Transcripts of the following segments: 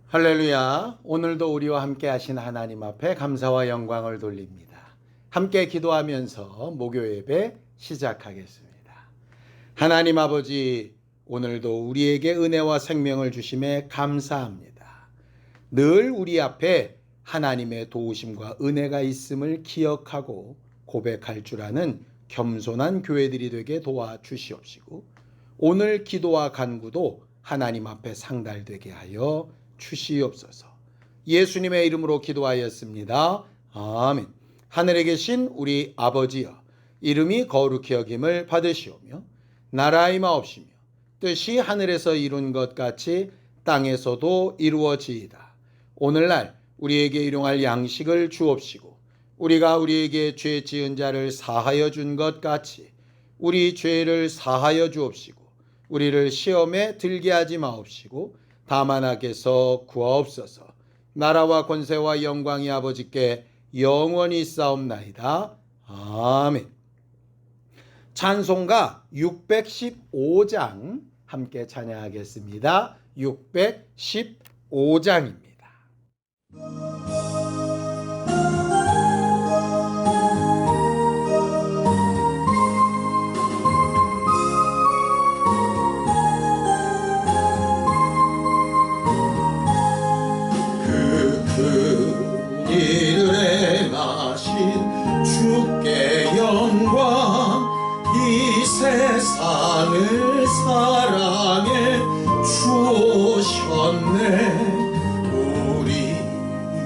할렐루야. 오늘도 우리와 함께 하신 하나님 앞에 감사와 영광을 돌립니다. 함께 기도하면서 목요 예배 시작하겠습니다. 하나님 아버지, 오늘도 우리에게 은혜와 생명을 주심에 감사합니다. 늘 우리 앞에 하나님의 도우심과 은혜가 있음을 기억하고 고백할 줄 아는 겸손한 교회들이 되게 도와주시옵시고, 오늘 기도와 간구도 하나님 앞에 상달되게 하여 주시옵소서. 예수님의 이름으로 기도하였습니다. 아멘. 하늘에 계신 우리 아버지여, 이름이 거룩히 여김을 받으시오며 나라의 마옵시며 뜻이 하늘에서 이룬 것 같이 땅에서도 이루어지이다. 오늘날 우리에게 일용할 양식을 주옵시고, 우리가 우리에게 죄 지은 자를 사하여 준 것 같이 우리 죄를 사하여 주옵시고, 우리를 시험에 들게 하지 마옵시고 다만 악에서 구하옵소서. 나라와 권세와 영광이 아버지께 영원히 있사옵나이다. 아멘. 찬송가 615장 함께 찬양하겠습니다. 615장입니다. 이를 행하신 주께 영광, 이 세상을 사랑해 주셨네. 우리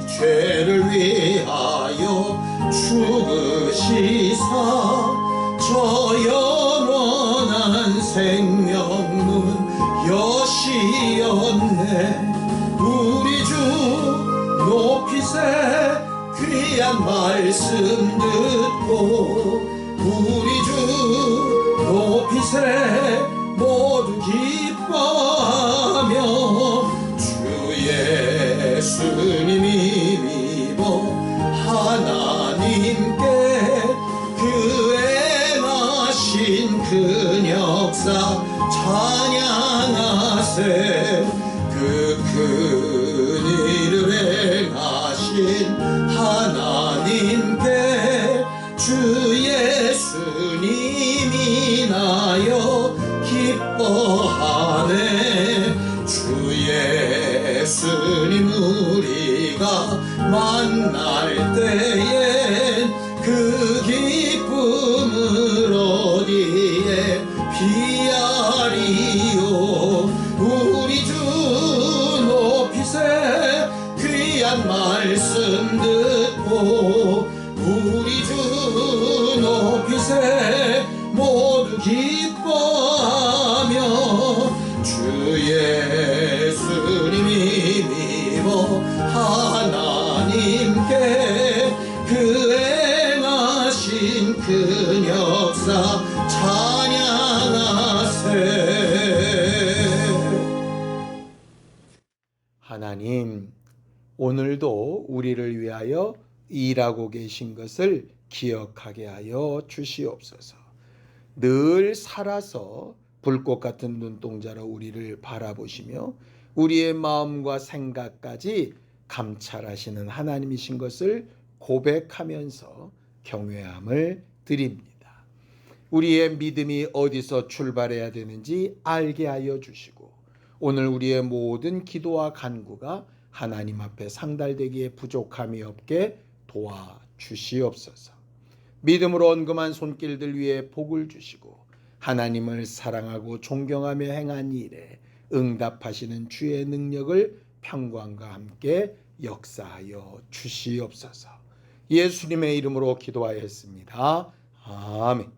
죄를 위하여 죽으시사 저 영원한 생명문 여시었네. 우리 주 높이세 귀한 말씀 듣고, 우리 주 높이세 모두 기뻐하며 주 예수님이 믿어 하나님께 그 행하신 그 역사 찬양하세. 그 큰일을 행하신 하나님께 주 예수님이 나여 기뻐하네. 주 예수님 우리가 만날 때에 그 기쁨을 어디에 비하리요. 우리 주 높이세 귀한 말씀 듣고, 우리 주 높이세 모두 기뻐하며 주 예수님이 믿어 하나님께 그 행하신 그 역사 찬양하세. 하나님, 오늘도 우리를 위하여 일하고 계신 것을 기억하게 하여 주시옵소서. 늘 살아서 불꽃 같은 눈동자로 우리를 바라보시며 우리의 마음과 생각까지 감찰하시는 하나님이신 것을 고백하면서 경외함을 드립니다. 우리의 믿음이 어디서 출발해야 되는지 알게 하여 주시고, 오늘 우리의 모든 기도와 간구가 하나님 앞에 상달되기에 부족함이 없게 도와주시옵소서. 믿음으로 언금한 손길들 위에 복을 주시고, 하나님을 사랑하고 존경하며 행한 일에 응답하시는 주의 능력을 평강과 함께 역사하여 주시옵소서. 예수님의 이름으로 기도하였습니다. 아멘.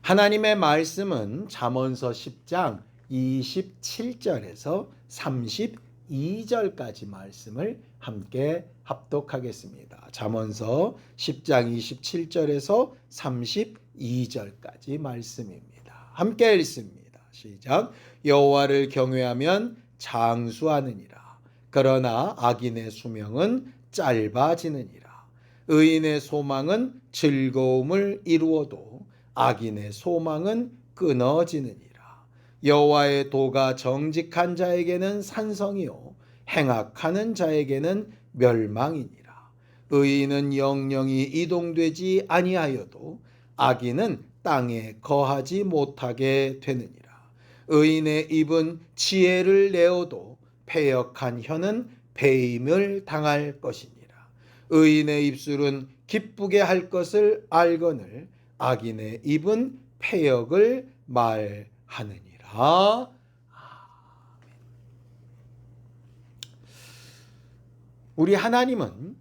하나님의 말씀은 잠언서 10장 27절에서 32절까지 말씀을 함께 합독하겠습니다. 잠언서 10장 27절에서 32절까지 말씀입니다. 함께 읽습니다. 시작. 여호와를 경외하면 장수하느니라. 그러나 악인의 수명은 짧아지느니라. 의인의 소망은 즐거움을 이루어도 악인의 소망은 끊어지느니라. 여호와의 도가 정직한 자에게는 산성이요 행악하는 자에게는 멸망이니라. 의인은 영영이 이동되지 아니하여도 악인은 땅에 거하지 못하게 되느니라. 의인의 입은 지혜를 내어도 패역한 혀는 배임을 당할 것이니라. 의인의 입술은 기쁘게 할 것을 알거늘 악인의 입은 패역을 말하느니라. 우리 하나님은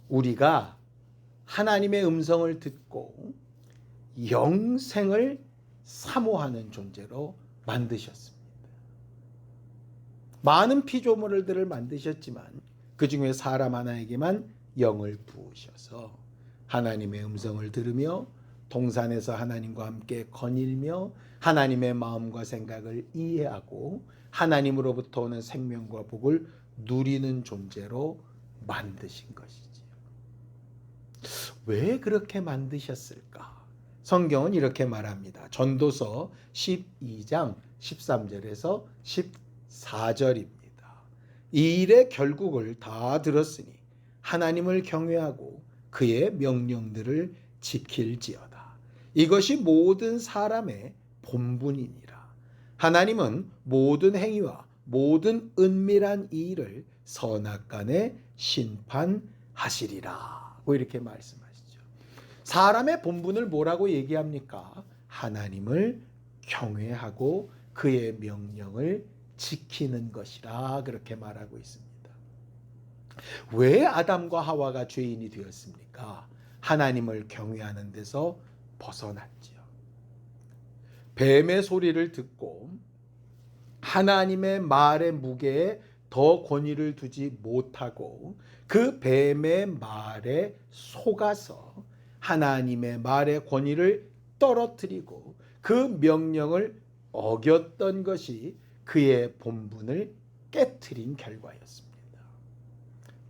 우리가 하나님의 음성을 듣고 영생을 사모하는 존재로 만드셨습니다. 많은 피조물들을 만드셨지만 그 중에 사람 하나에게만 영을 부으셔서 하나님의 음성을 들으며 동산에서 하나님과 함께 거닐며 하나님의 마음과 생각을 이해하고 하나님으로부터 오는 생명과 복을 누리는 존재로 만드신 것이지요. 왜 그렇게 만드셨을까? 성경은 이렇게 말합니다. 전도서 12장 13절에서 14절입니다. 이 일의 결국을 다 들었으니 하나님을 경외하고 그의 명령들을 지킬지어다. 이것이 모든 사람의 본분이니라. 하나님은 모든 행위와 모든 은밀한 일을 선악간에 심판하시리라. 이렇게 말씀하시죠. 사람의 본분을 뭐라고 얘기합니까? 하나님을 경외하고 그의 명령을 지키는 것이라 그렇게 말하고 있습니다. 왜 아담과 하와가 죄인이 되었습니까? 하나님을 경외하는 데서 벗어났지요. 뱀의 소리를 듣고 하나님의 말의 무게에 더 권위를 두지 못하고 그 뱀의 말에 속아서 하나님의 말의 권위를 떨어뜨리고 그 명령을 어겼던 것이 그의 본분을 깨트린 결과였습니다.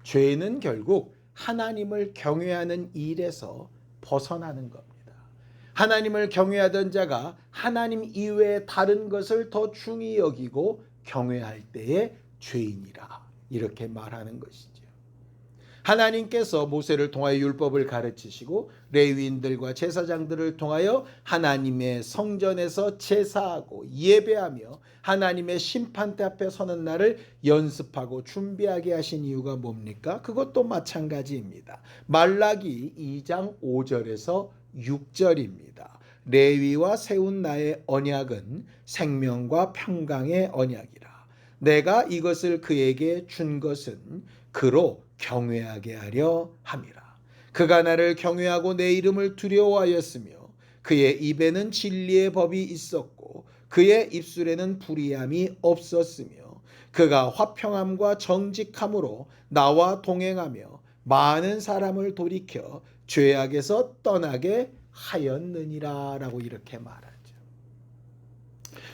죄는 결국 하나님을 경외하는 일에서 벗어나는 겁니다. 하나님을 경외하던 자가 하나님 이외의 다른 것을 더 중히 여기고 경외할 때에 죄인이라 이렇게 말하는 것이죠. 하나님께서 모세를 통하여 율법을 가르치시고 레위인들과 제사장들을 통하여 하나님의 성전에서 제사하고 예배하며 하나님의 심판대 앞에 서는 날을 연습하고 준비하게 하신 이유가 뭡니까? 그것도 마찬가지입니다. 말라기 2장 5절에서 6절입니다. 레위와 세운 나의 언약은 생명과 평강의 언약이라. 내가 이것을 그에게 준 것은 그로 경외하게 하려 함이라. 그가 나를 경외하고 내 이름을 두려워하였으며 그의 입에는 진리의 법이 있었고 그의 입술에는 불의함이 없었으며 그가 화평함과 정직함으로 나와 동행하며 많은 사람을 돌이켜 죄악에서 떠나게 하였느니라 라고 이렇게 말하죠.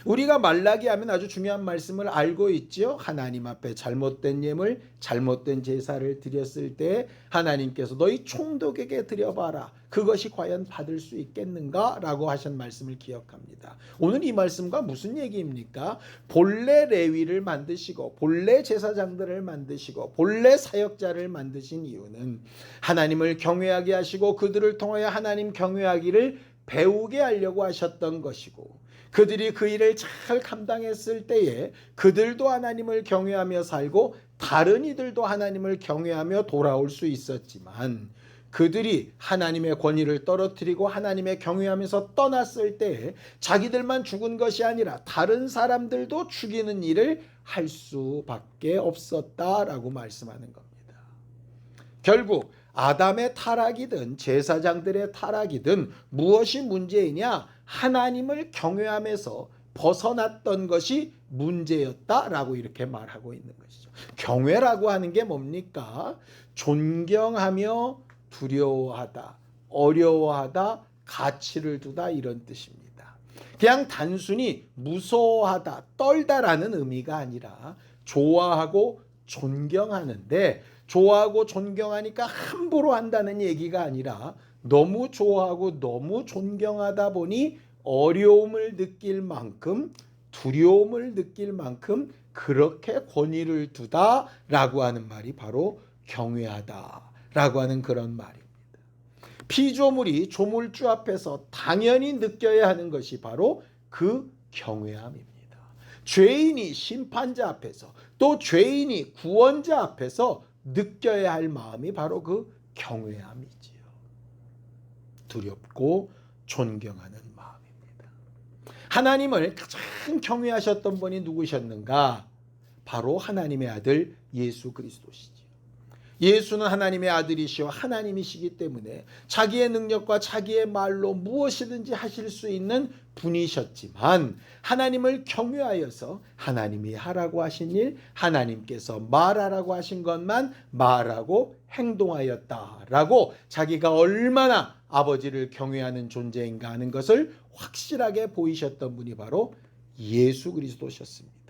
우리가 말라기 하면 아주 중요한 말씀을 알고 있죠. 하나님 앞에 잘못된 예물, 잘못된 제사를 드렸을 때 하나님께서 너희 총독에게 드려봐라. 그것이 과연 받을 수 있겠는가? 라고 하신 말씀을 기억합니다. 오늘 이 말씀과 무슨 얘기입니까? 본래 레위를 만드시고 본래 제사장들을 만드시고 본래 사역자를 만드신 이유는 하나님을 경외하게 하시고 그들을 통하여 하나님 경외하기를 배우게 하려고 하셨던 것이고 그들이 그 일을 잘 감당했을 때에 그들도 하나님을 경외하며 살고 다른 이들도 하나님을 경외하며 돌아올 수 있었지만 그들이 하나님의 권위를 떨어뜨리고 하나님의 경외하면서 떠났을 때에 자기들만 죽은 것이 아니라 다른 사람들도 죽이는 일을 할 수밖에 없었다라고 말씀하는 겁니다. 결국 아담의 타락이든 제사장들의 타락이든 무엇이 문제이냐? 하나님을 경외하면서 벗어났던 것이 문제였다라고 이렇게 말하고 있는 것이죠. 경외라고 하는 게 뭡니까? 존경하며 두려워하다, 어려워하다, 가치를 두다 이런 뜻입니다. 그냥 단순히 무서워하다, 떨다라는 의미가 아니라 좋아하고 존경하는데 좋아하고 존경하니까 함부로 한다는 얘기가 아니라 너무 좋아하고 너무 존경하다 보니 어려움을 느낄 만큼 두려움을 느낄 만큼 그렇게 권위를 두다라고 하는 말이 바로 경외하다라고 하는 그런 말입니다. 피조물이 조물주 앞에서 당연히 느껴야 하는 것이 바로 그 경외함입니다. 죄인이 심판자 앞에서 또 죄인이 구원자 앞에서 느껴야 할 마음이 바로 그 경외함이지요. 두렵고 존경하는 마음입니다. 하나님을 가장 경외하셨던 분이 누구셨는가? 바로 하나님의 아들 예수 그리스도시지요. 예수는 하나님의 아들이시오 하나님이시기 때문에 자기의 능력과 자기의 말로 무엇이든지 하실 수 있는 분이셨지만 하나님을 경외하여서 하나님이 하라고 하신 일, 하나님께서 말하라고 하신 것만 말하고 행동하였다라고 자기가 얼마나 아버지를 경외하는 존재인가 하는 것을 확실하게 보이셨던 분이 바로 예수 그리스도셨습니다.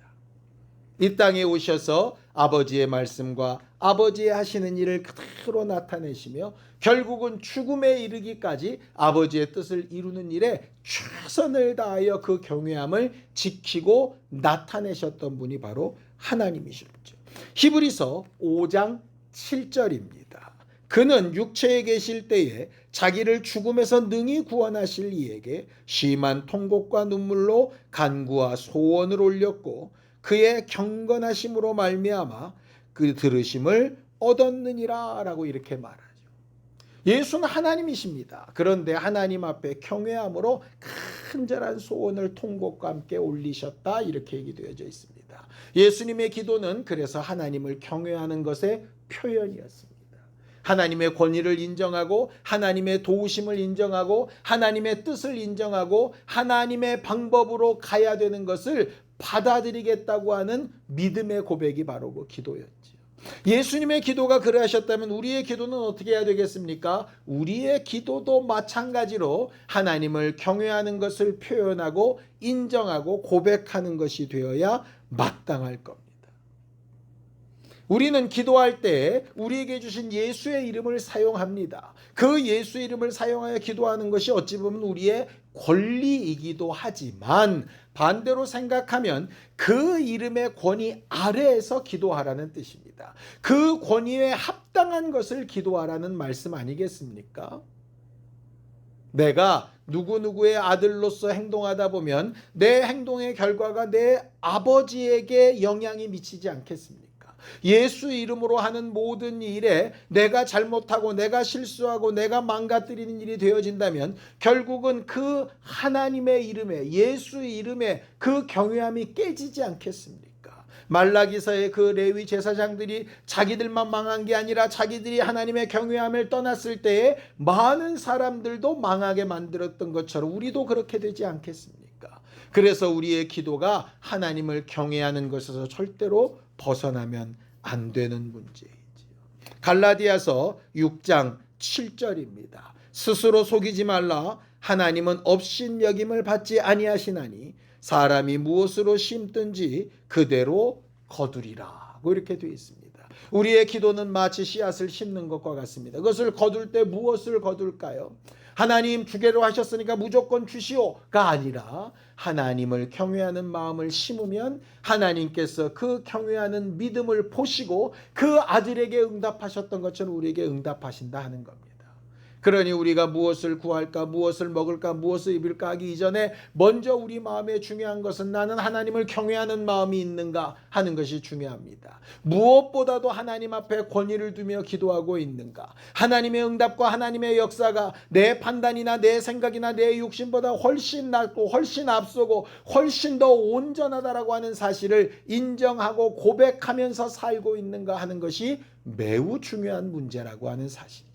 이 땅에 오셔서 아버지의 말씀과 아버지의 하시는 일을 그대로 나타내시며 결국은 죽음에 이르기까지 아버지의 뜻을 이루는 일에 최선을 다하여 그 경외함을 지키고 나타내셨던 분이 바로 하나님이셨죠. 히브리서 5장 7절입니다. 그는 육체에 계실 때에 자기를 죽음에서 능히 구원하실 이에게 심한 통곡과 눈물로 간구와 소원을 올렸고 그의 경건하심으로 말미암아 그 들으심을 얻었느니라 라고 이렇게 말하죠. 예수는 하나님이십니다. 그런데 하나님 앞에 경외함으로 간절한 소원을 통곡과 함께 올리셨다 이렇게 얘기되어져 있습니다. 예수님의 기도는 그래서 하나님을 경외하는 것의 표현이었습니다. 하나님의 권위를 인정하고 하나님의 도우심을 인정하고 하나님의 뜻을 인정하고 하나님의 방법으로 가야 되는 것을 받아들이겠다고 하는 믿음의 고백이 바로 그 기도였지요. 예수님의 기도가 그러하셨다면 우리의 기도는 어떻게 해야 되겠습니까? 우리의 기도도 마찬가지로 하나님을 경외하는 것을 표현하고 인정하고 고백하는 것이 되어야 마땅할 겁니다. 우리는 기도할 때 우리에게 주신 예수의 이름을 사용합니다. 그 예수의 이름을 사용하여 기도하는 것이 어찌 보면 우리의 권리이기도 하지만 반대로 생각하면 그 이름의 권위 아래에서 기도하라는 뜻입니다. 그 권위에 합당한 것을 기도하라는 말씀 아니겠습니까? 내가 누구누구의 아들로서 행동하다 보면 내 행동의 결과가 내 아버지에게 영향이 미치지 않겠습니까? 예수 이름으로 하는 모든 일에 내가 잘못하고 내가 실수하고 내가 망가뜨리는 일이 되어진다면 결국은 그 하나님의 이름에 예수 이름에 그 경외함이 깨지지 않겠습니까? 말라기서의 그 레위 제사장들이 자기들만 망한 게 아니라 자기들이 하나님의 경외함을 떠났을 때에 많은 사람들도 망하게 만들었던 것처럼 우리도 그렇게 되지 않겠습니까? 그래서 우리의 기도가 하나님을 경외하는 것에서 절대로 벗어나면 안 되는 문제이지요. 갈라디아서 6장 7절입니다. 스스로 속이지 말라. 하나님은 업신여김을 받지 아니하시나니 사람이 무엇으로 심든지 그대로 거두리라. 이렇게 되어 있습니다. 우리의 기도는 마치 씨앗을 심는 것과 같습니다. 그것을 거둘 때 무엇을 거둘까요? 하나님 주기로 하셨으니까 무조건 주시오가 아니라 하나님을 경외하는 마음을 심으면 하나님께서 그 경외하는 믿음을 보시고 그 아들에게 응답하셨던 것처럼 우리에게 응답하신다 하는 겁니다. 그러니 우리가 무엇을 구할까, 무엇을 먹을까, 무엇을 입을까 하기 이전에 먼저 우리 마음에 중요한 것은 나는 하나님을 경외하는 마음이 있는가 하는 것이 중요합니다. 무엇보다도 하나님 앞에 권위를 두며 기도하고 있는가, 하나님의 응답과 하나님의 역사가 내 판단이나 내 생각이나 내 욕심보다 훨씬 낫고 훨씬 앞서고 훨씬 더 온전하다라고 하는 사실을 인정하고 고백하면서 살고 있는가 하는 것이 매우 중요한 문제라고 하는 사실입니다.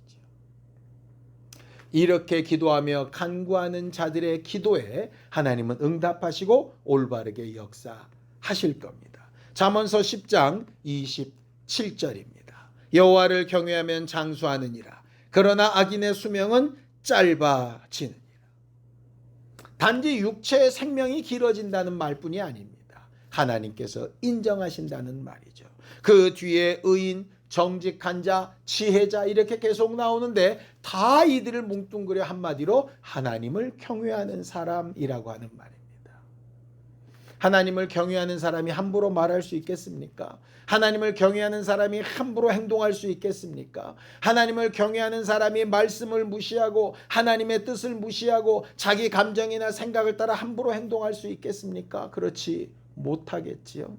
이렇게 기도하며 간구하는 자들의 기도에 하나님은 응답하시고 올바르게 역사하실 겁니다. 잠언서 10장 27절입니다. 여호와를 경외하면 장수하느니라. 그러나 악인의 수명은 짧아지느니라. 단지 육체의 생명이 길어진다는 말뿐이 아닙니다. 하나님께서 인정하신다는 말이죠. 그 뒤에 의인, 정직한 자, 지혜자 이렇게 계속 나오는데 다 이들을 뭉뚱그려 한마디로 하나님을 경외하는 사람이라고 하는 말입니다. 하나님을 경외하는 사람이 함부로 말할 수 있겠습니까? 하나님을 경외하는 사람이 함부로 행동할 수 있겠습니까? 하나님을 경외하는 사람이 말씀을 무시하고 하나님의 뜻을 무시하고 자기 감정이나 생각을 따라 함부로 행동할 수 있겠습니까? 그렇지 못하겠지요.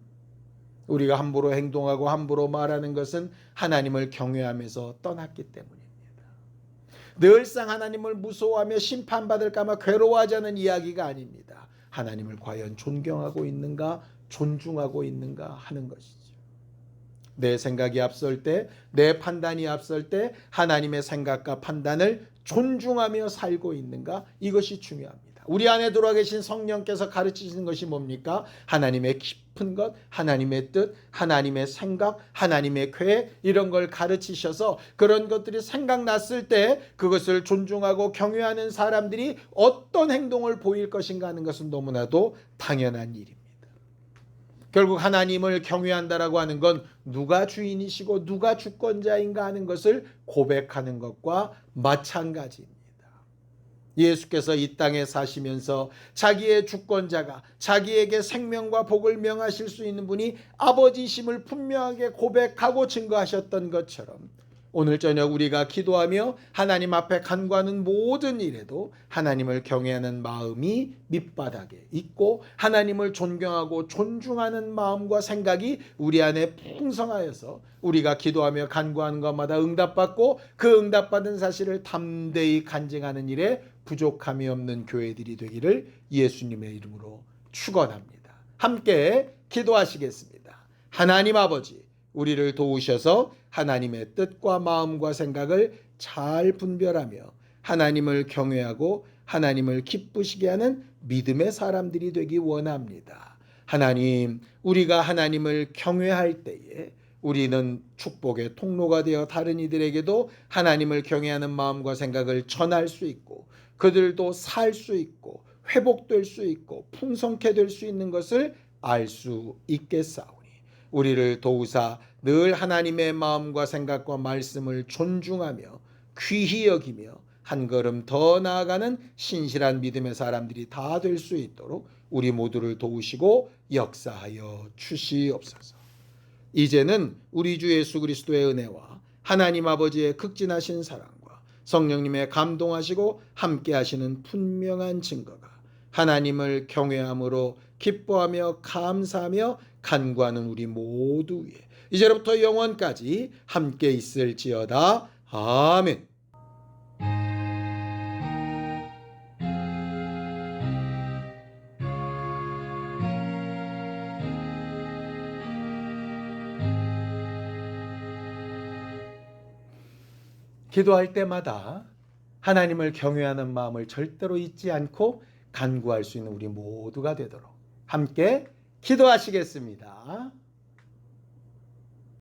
우리가 함부로 행동하고 함부로 말하는 것은 하나님을 경외하면서 떠났기 때문입니다. 늘상 하나님을 무서워하며 심판받을까 봐 괴로워하자는 이야기가 아닙니다. 하나님을 과연 존경하고 있는가, 존중하고 있는가 하는 것이죠. 내 생각이 앞설 때, 내 판단이 앞설 때 하나님의 생각과 판단을 존중하며 살고 있는가, 이것이 중요합니다. 우리 안에 들어와 계신 성령께서 가르치시는 것이 뭡니까? 하나님의 깊은 것, 하나님의 뜻, 하나님의 생각, 하나님의 계획, 이런 걸 가르치셔서 그런 것들이 생각났을 때 그것을 존중하고 경외하는 사람들이 어떤 행동을 보일 것인가 하는 것은 너무나도 당연한 일입니다. 결국 하나님을 경외한다라고 하는 건 누가 주인이시고 누가 주권자인가 하는 것을 고백하는 것과 마찬가지입니다. 예수께서 이 땅에 사시면서 자기의 주권자가 자기에게 생명과 복을 명하실 수 있는 분이 아버지심을 분명하게 고백하고 증거하셨던 것처럼 오늘 저녁 우리가 기도하며 하나님 앞에 간구하는 모든 일에도 하나님을 경외하는 마음이 밑바닥에 있고 하나님을 존경하고 존중하는 마음과 생각이 우리 안에 풍성하여서 우리가 기도하며 간구하는 것마다 응답받고 그 응답받은 사실을 담대히 간증하는 일에 부족함이 없는 교회들이 되기를 예수님의 이름으로 축원합니다. 함께 기도하시겠습니다. 하나님 아버지, 우리를 도우셔서 하나님의 뜻과 마음과 생각을 잘 분별하며 하나님을 경외하고 하나님을 기쁘시게 하는 믿음의 사람들이 되기 원합니다. 하나님, 우리가 하나님을 경외할 때에 우리는 축복의 통로가 되어 다른 이들에게도 하나님을 경외하는 마음과 생각을 전할 수 있고 그들도 살 수 있고 회복될 수 있고 풍성케 될 수 있는 것을 알 수 있겠사오니 우리를 도우사 늘 하나님의 마음과 생각과 말씀을 존중하며 귀히 여기며 한 걸음 더 나아가는 신실한 믿음의 사람들이 다 될 수 있도록 우리 모두를 도우시고 역사하여 주시옵소서. 이제는 우리 주 예수 그리스도의 은혜와 하나님 아버지의 극진하신 사랑과 성령님의 감동하시고 함께 하시는 분명한 증거가 하나님을 경외함으로 기뻐하며 감사하며 간구하는 우리 모두 위에 이제로부터 영원까지 함께 있을지어다. 아멘. 기도할 때마다 하나님을 경외하는 마음을 절대로 잊지 않고 간구할 수 있는 우리 모두가 되도록 함께 기도하시겠습니다.